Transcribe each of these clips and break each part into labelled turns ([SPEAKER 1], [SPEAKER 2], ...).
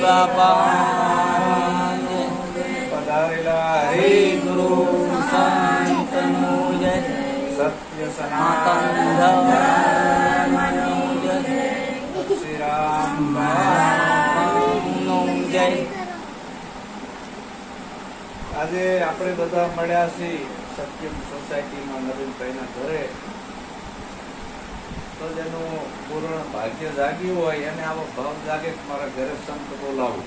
[SPEAKER 1] બાપા પધારેલા હરિ ગુરુ સંતનું જય, સત્ય સનાતન ધર્મનું જય, શ્રી રામ ભગવાનનું જય. આજે આપણે બધા મળ્યા છીએ સત્યમ સોસાયટીમાં નવીનભાઈના ઘરે. તો જેનું પૂર્ણ ભાગ્ય જાગ્યું હોય એને આવો ભાવ જાગે કે મારા ઘરે સંત બોલાવું.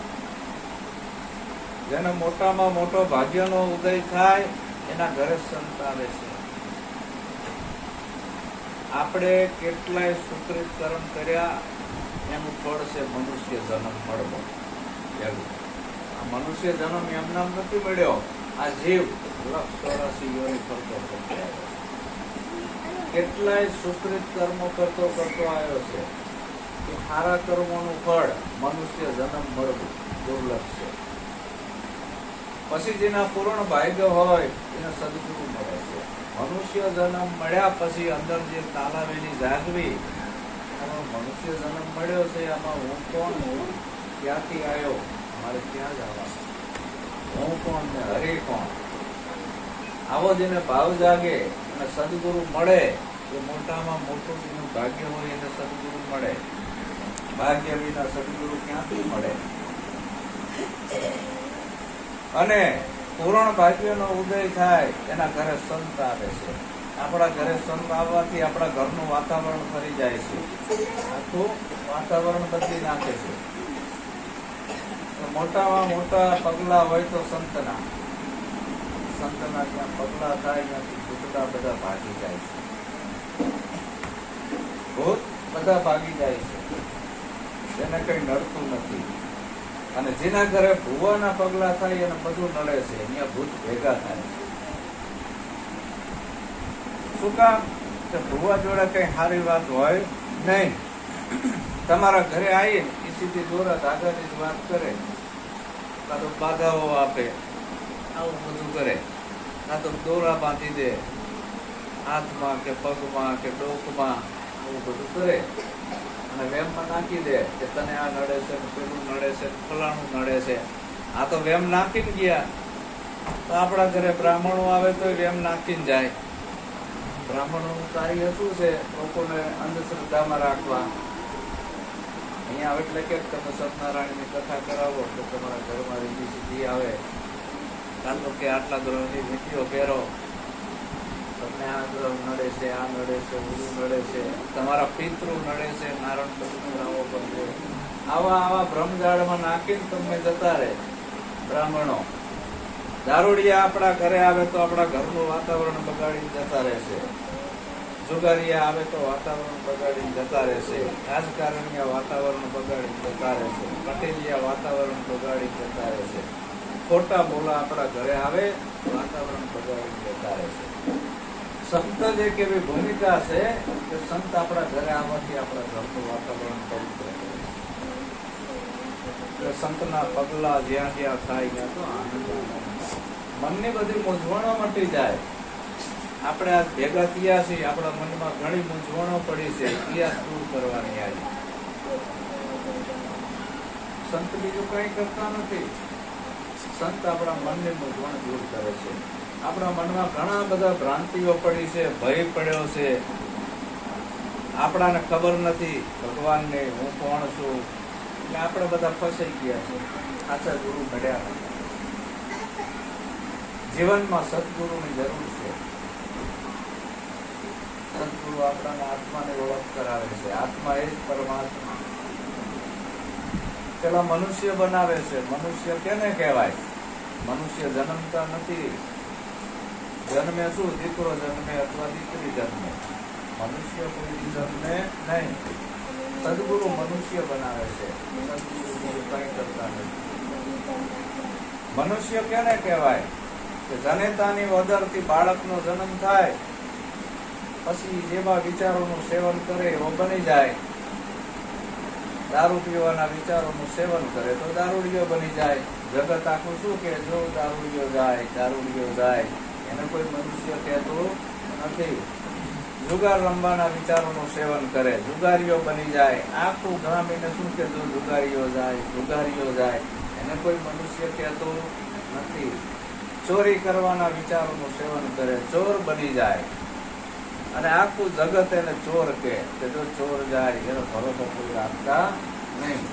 [SPEAKER 1] જેને મોટામાં મોટો ભાગ્યનો ઉદય થાય એના ઘરે સંત આવે છે. આપણે કેટલાય સુકૃત કર્મ કર્યા એનું ફળ છે મનુષ્ય જન્મ મળવો. આ મનુષ્ય જન્મ એમ નામ નથી મળ્યો. આ જીવ 184 યોની ફરતો આવ્યો. કેટલાય સુકૃત કર્મો કરતો આવ્યો છે કે સારા કર્મોનું ફળ મનુષ્ય જન્મ મળવું દુર્લભ છે. પછી જેના પૂર્ણ ભાગ્ય હોય એને સદગુરુ મળે છે. મનુષ્ય જન્મ મળ્યા પછી અંદર જે તાલાવેલી જાગવી, એમાં મનુષ્ય જન્મ મળ્યો છે, આમાં હું કોણ છું, ક્યાંથી આવ્યો, મારે ક્યાં જવાનું, હું કોણ ને હરે કોણ, આવો જેને ભાવ જાગે અને સદગુરુ મળે એ મોટામાં મોટું જેનું ભાગ્ય હોય એને સદગુરુ મળે. ભાગ્ય વિના સદગુરુ ક્યાંથી મળે? અને પૂર્ણ ભાગ્યનો ઉદય થાય એના ઘરે સંત આવે છે. આપણા ઘરે સંત આવવાથી આપણા ઘરનું વાતાવરણ ફરી જાય છે. આખું વાતાવરણ બદલી નાખે છે. મોટામાં મોટા પગલા હોય તો સંતના જ્યાં પગલા થાય ત્યાંથી ભૂતડા બધા ભાગી જાય છે. ભૂત બધા ભાગી જાય છે. જેને કઈ નડતું નથી. અને જેના ઘરે ભુવાના પગલા થાય એને બધું નડે છે. અહીંયા ભૂત ભેગા થાય છે. શું કામ? કે ભુવા જોડે કઈ સારી વાત હોય નહીં. તમારા ઘરે આવીને એ સીધી જોરા ધાગાની જ વાત કરે, કાં તો બાધાઓ આપે, આવું બધું કરે, કાં તો દોરા બાંધી દે હાથમાં કે પગમાં કે ડોકમાં, આવું બધું કરે અને વેમમાં નાખી દે કે તને આ નડે છે, પેલું નડે છે, ફલાણું નડે છે. આ તો વેમ નાખીને ગયા. તો આપણા ઘરે બ્રાહ્મણો આવે તો વેમ નાખીને જાય. બ્રાહ્મણોનું કાર્ય શું છે? લોકોને અંધશ્રદ્ધામાં રાખવા. અહીંયા આવે એટલે કે તમે સત્યનારાયણની કથા કરાવો તો તમારા ઘરમાં રીતિ સીધી આવે. કાં તો કે આટલા ગ્રહની વીંટીઓ પહેરો, તમને આ ગ્રહ નડે છે, આ નડે છે, ઓલું નડે છે, તમારા પિતૃ નડે છે, નારણ આવો કરવો. આવા ભ્રમજાળમાં નાખીને તમને જતા રહે બ્રાહ્મણો. દારૂડિયા આપણા ઘરે આવે તો આપણા ઘરનું વાતાવરણ બગાડીને જતા રહેશે. જુગારિયા આવે તો વાતાવરણ બગાડીને જતા રહેશે. રાજકારણીયા વાતાવરણ બગાડીને જતા રહેશે. પટેલિયા વાતાવરણ બગાડીને જતા રહેશે. ખોટા બોલા આપણા ઘરે આવે વાતાવરણ બગાડીને જતા રહેશે. સંત જ એક એવી ભૂમિકા છે કે સંત આપણા ઘરે આવવાથી આપણા ઘરનું વાતાવરણ પવિત્ર કરે છે. સંતના પગલા જ્યાં જ્યાં થાય ત્યાં તો આનંદ મનની બધી મૂંઝવણો મટી જાય. આપણે આ ભેગા થયા છીએ, આપણા મનમાં ઘણી મૂંઝવણો પડી છે, ક્યાં દૂર કરવાની આવી. સંત બીજું કઈ કરતા નથી. સંત આપણા મનની મૂંઝવણ દૂર કરે છે. આપણા મનમાં ઘણા બધા ભ્રાંતિઓ પડી છે, ભય પડ્યો છે, આપણાને ખબર નથી ભગવાનને હું કોણ છું, એટલે આપણે બધા ફસાઈ ગયા છે. સાચા ગુરુ મળ્યા નથી. જીવનમાં સદગુરુની જરૂર છે. સદગુરુ આપણાને આત્માની ઓળખ કરાવે છે. આત્મા એ જ પરમાત્મા. પેલા મનુષ્ય બનાવે છે. મનુષ્ય કેને કહેવાય? મનુષ્ય જન્મતા નથી. જન્મે શું? દીકરો જન્મે અથવા દીકરી જન્મે. મનુષ્ય કોઈ જન્મે નહીં. સદગુરુ મનુષ્ય બનાવે છે. સદગુરુ કઈ કરતા નથી. મનુષ્ય કેને કહેવાય? કે જનેતાની વદરથી બાળકનો જન્મ થાય પછી જેવા વિચારોનું સેવન કરે એવો બની જાય. દારૂ પીવાના વિચારોનું સેવન કરે તો દારૂડિયો બની જાય. જગત આખું શું કે જો દારૂડિયો જાય, દારૂડિયો જાય. એને કોઈ મનુષ્ય કહેતું નથી. જુગાર રમવાના વિચારોનું સેવન કરે, જુગારીઓ બની જાય. આખું ગામ એને શું કહેતું? જુગારીઓ જાય. એને કોઈ મનુષ્ય કહેતો નથી. ચોરી કરવાના વિચારોનું સેવન કરે, ચોર બની જાય. અને આખું જગત એને ચોર કે જો ચોર જાય એનો ભરોસો કોઈ રાખતા નહીં.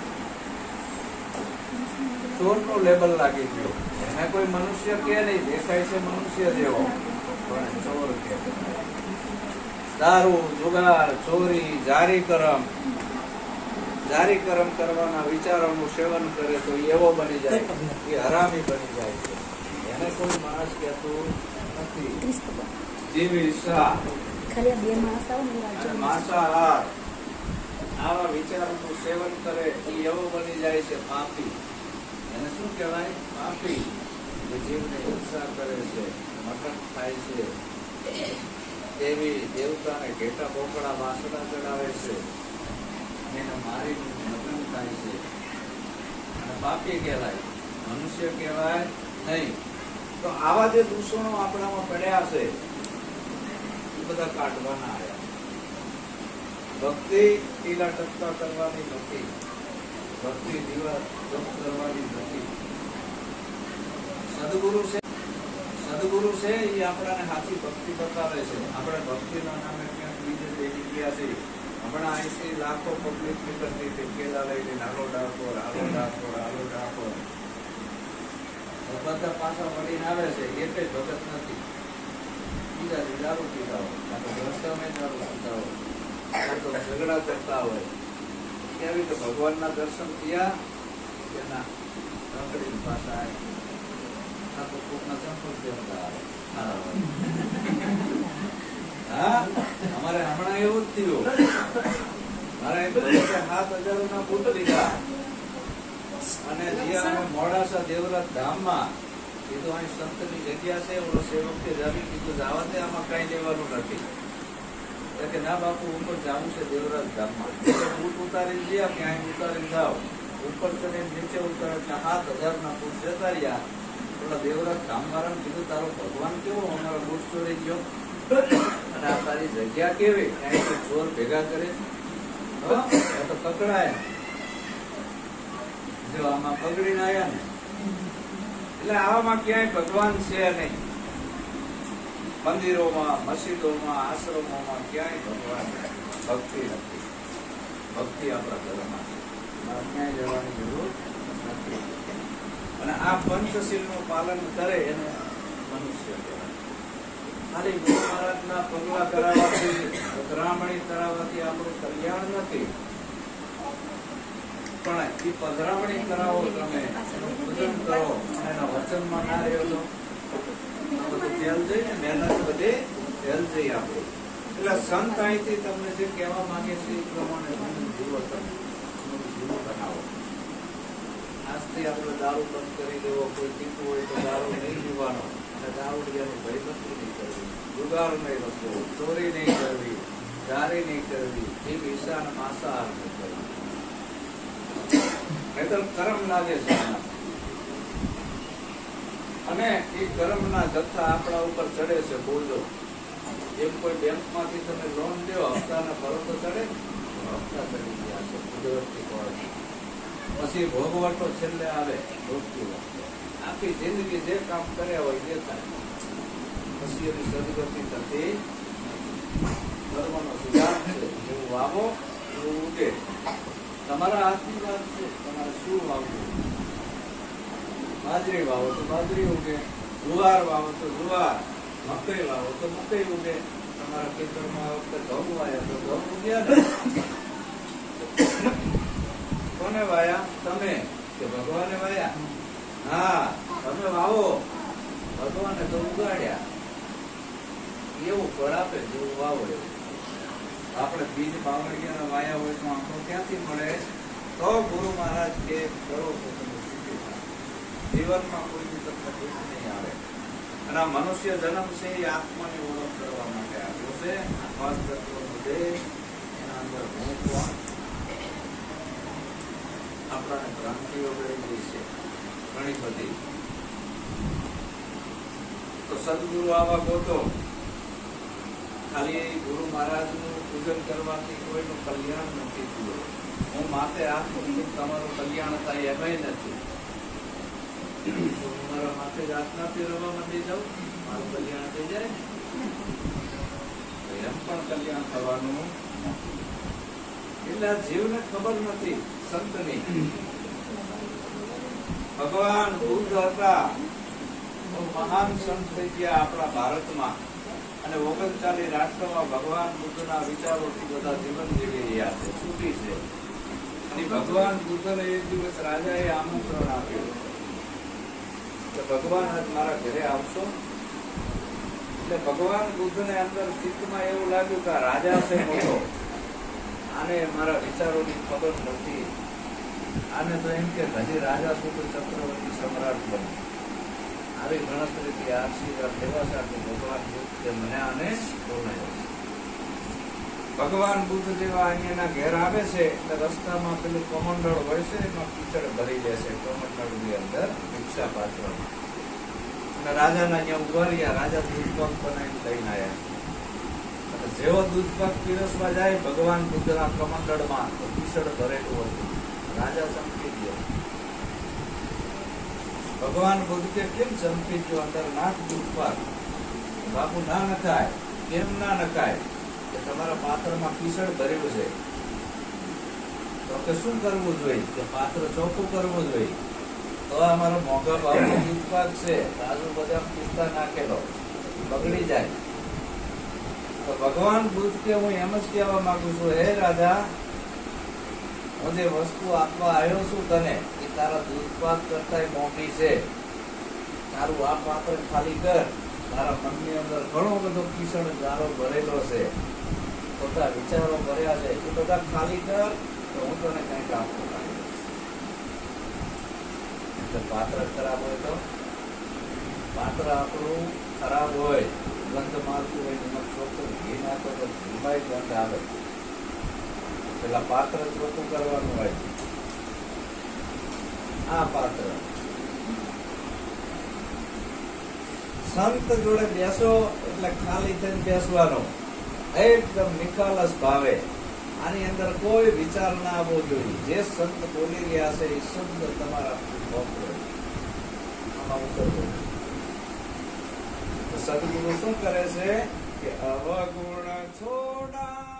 [SPEAKER 1] ચોરનું લેબલ લાગી ગયું. એને કોઈ મનુષ્ય કે નહીં, દેખાય છે મનુષ્ય જેવો, પણ ચોર કે. દારૂ, જુગાર, ચોરી, જારીકરમ કરવાના વિચારોનું સેવન કરે તો એવો બની જાય, એ હરામી બની જાય છે. એને કોઈ માણસ કહેતું નથી. જીવ ઈચ્છા, માંસાહાર, આવા વિચારોનું સેવન કરે એ એવો બની જાય છે પાપી. એને શું કહેવાય? પાપી. જીવને હિંસા કરે છે, મટન ખાય છે, દેવી દેવતાને ઘેટા બોકડા વાસણા ચડાવે છે, એને મારીને મટન ખાય છે, અને પાપી કહેવાય, મનુષ્ય કહેવાય નહીં. તો આવા જે દૂષણો આપણામાં પડ્યા છે એ બધા કાઢવાના આવ્યા. ભક્તિ ટીલા ટપકા કરવાની નથી, ભક્તિ દિવસ જપ કરવાની નથી. સદગુરુ છે એ આપણાને સાચી ભક્તિ બતાવે છે. આપણે ભક્તિના નામે ક્યાંક બીજે બેસી ગયા છે. હમણાં અહીંથી લાખો પબ્લિક નીકળતી હતી કેલા લઈને, હાલો ડાકોર. બધા પાછા વળીને આવે છે, એ કઈ ભગત નથી. બીજા દારૂ પીતા હોય, કાં તો રસ્તામાં દારૂ પીતા હોય, કાં તો ઝઘડા કરતા હોય. કેવી તો ભગવાનના દર્શન થયા કે ના, રખડીને પાછા આવે. અમારે હમણાં એવું જ થયું. મારે 7,000 ના બૂટ લીધા અને જ્યાં મોડાસા દેવરાજ ધામમાં કીધું અહીં સંતની જગ્યા છે, ઓલો સેવક જાવી કીધું જવા દે, આમાં કઈ લેવાનું નથી. કે ના બાપુ ઉપર જવું છે દેવરાજ ધામમાં. બૂટ ઉતારી ગયા, ક્યાંય ઉતારી જાઓ. ઉપર ચડીને નીચે ઉતારે એટલે 7,000 ના બૂટ જતા રહ્યા. દેવરાજ ધામવાળાને કીધું તારો ભગવાન કેવો, અમારો બૂટ ચોરી ગયો અને આ તારી જગ્યા કેવી, ક્યાંય ચોર ભેગા કરે તો પકડાય. જો આમાં પકડીને આવ્યા ને, એટલે આવામાં ક્યાંય ભગવાન છે નહીં. મંદિરોમાં, મસ્જિદોમાં, આશ્રમોમાં ક્યાંય ભગવાન ભક્તિ નથી. ભક્તિ આપણા ઘરમાં છે, ક્યાંય જવાની જરૂર નથી. અને આ પંચશીલ નું પાલન કરે એને મનુષ્ય કહેવાય. ખાલી ગુરુ મહારાજના પગલા કરાવવાથી, પધરામણી કરાવવાથી આપણું કલ્યાણ નથી. પણ એ પધરામણી કરાવો, તમે પૂજન કરો, એના વચનમાં ના રહ્યો તો તેલ જઈ ને મહેનત બધે તેલ જઈ આપે. એટલે સંત અહીંથી તમને જે કહેવા માંગે છે એ પ્રમાણે જીવો, તમે જીવો બનાવો. આજથી આપણે દારૂ બંધ કરી દેવો. કોઈ પીતું હોય તો દારૂ નહીં પીવાનો, અને દારૂડિયાની ભયભક્તિ નહીં કરવી, જુગાર નહીં રમવો, ચોરી નહીં કરવી, જારી નહીં કરવી, જીવ ઈચ્છા અને માંસાહાર નહીં કરવી. નહીંતર કર્મ લાગે છે. અને એ કર્મના જથ્થા આપણા ઉપર ચડે છે, બોજો. જેમ કોઈ બેંકમાંથી તમે લોન લ્યો, હપ્તાના ભરોસો ચડે, હપ્તા ચડી ગયા છે કુદરતી હોય. પછી ભોગવટો છેલ્લે આવે, આખી જિંદગી જે કામ કર્યા હોય જે થાય, પછી એની સદગતિ થતી. ધર્મનો સિદ્ધાંત છે, જેવું વાવો એવું ઉગે. તમારા હાથની વાત છે, તમારે શું વાવવું. બાજરી વાવો તો બાજરી ઉગે, જુવાર વાવો તો જુવાર, મકઈ વાવો તો મકઈ ઉગે. તમારા ખેતરમાં આ વખતે ઘઉં વાયા તો ઘઉં ઉગ્યા ને. કોને વાયા? તમે કે ભગવાને વાયા? હા, તમે વાવો, ભગવાને તો ઉગાડ્યા. એવું ફળ આપે જેવું વાવો એવું. આપણે બીજ બાવળિયાના વાયા હોય તો આંખો ક્યાંથી મળે? તો ગુરુ મહારાજ કે કરો તો તમે સુખી થાવ. જીવનમાં કોઈ તકલીફ નહીં આવે. અને આ મનુષ્ય જન્મ છે એ આત્માની ઓળખ કરવા માટે આવ્યો છે. પાંચ તત્વનો દેહ, એના અંદર હું કોણ, આપણાને ભ્રાંતિઓ ગઈ ગઈ છે ઘણી બધી. તો સદગુરુ આવા ગોતો. ખાલી ગુરુ મહારાજનું પૂજન કરવાથી કોઈનું કલ્યાણ નથી થયું. હું માથે હાથ મૂકું તમારું કલ્યાણ થાય એમાંય નથી. હું મારા માથે હાથ ના ફેરવવા માંડી જાઉં, મારું કલ્યાણ થઈ જાય ને, એમ પણ કલ્યાણ થવાનું નથી. એટલે આ જીવને ખબર નથી સંતની. ભગવાન બુદ્ધ હતા, મહાન સંત થઈ ગયા આપણા ભારતમાં, અને 39 રાષ્ટ્રોમાં ભગવાન બુદ્ધના વિચારોથી બધા જીવન જીવી રહ્યા છે, સુખી છે. અને ભગવાન બુદ્ધને એક દિવસ રાજાએ આમંત્રણ આપ્યું કે ભગવાન આજ મારા ઘરે આવશો. એટલે ભગવાન બુદ્ધને અંદર ચિત્તમાં એવું લાગ્યું કે રાજા છે મોટો, આને મારા વિચારોની ખબર નથી, આને તો એમ કે હજી રાજા શું તો ચક્રવર્તી સમ્રાટ બને. આવી ગણતરીથી આશીર્વાદ લેવા સાથે ભગવાન બુદ્ધ કે મને આને બોલાયો. ભગવાન બુદ્ધ જેવા અહીંયાના ઘેર આવે છે એટલે રસ્તામાં પેલું કમંડળ હોય છે, એમાં કીચડ ભરી લેશે કમંડળની અંદર ભિક્ષા પાછળ. અને રાજાના અહીંયા ઉભા રહ્યા, રાજા દૂધપાક બનાવીને લઈને આવ્યા. અને જેવો દૂધપાક પીરસવા જાય ભગવાન બુદ્ધના કમંડળમાં તો કીચડ ભરેલું હતું. રાજા ચમકી ગયો. ભગવાન બુદ્ધ કે કેમ ચમકી ગયો? અંદર નાખ દૂધપાક. બાપુ ના નખાય. કેમ ના નખાય? કે તમારા પાત્રમાં કીચડ ભરેલું છે. તો કે શું કરવું જોઈએ? કે પાત્ર ચોખ્ખું કરવું જોઈએ. તો અમારો મોંઘા ભાવનો દૂધપાક છે, કાજુ બદામ પિસ્તા નાખેલો, બગડી જાય. તો ભગવાન બુદ્ધ કે હું એમ જ કહેવા માંગુ છું, હે રાજા, હું જે વસ્તુ આપવા આવ્યો છું તને એ તારા દૂધપાક કરતા મોટી છે. તારું આ પાત્ર ખાલી કર. તારા મનની અંદર ઘણો બધો કીચડ ગારો ભરેલો છે, બધા વિચારો ભર્યા છે, એ બધા ખાલી કર તો હું તને કંઈક આપું. પાત્ર ખરાબ હોય તો, પાત્ર આપણું ખરાબ હોય, ગંધ મારતું હોય, એમાં ચોખ્ખું ઘી નાખો તો ઘીમાં ગંધ આવે. પેલા પાત્ર ચોખ્ખું કરવાનું હોય. આ પાત્ર સંત જોડે બેસો એટલે ખાલી થઈને બેસવાનો, એકદમ નિખાલસ ભાવે. આની અંદર કોઈ વિચાર ના આવવો જોઈએ. જે સંત બોલી રહ્યા છે એ શબ્દ તમારા આમાં ઉતરવો. સદગુરુ શું કરે છે કે અવગુણ છોડા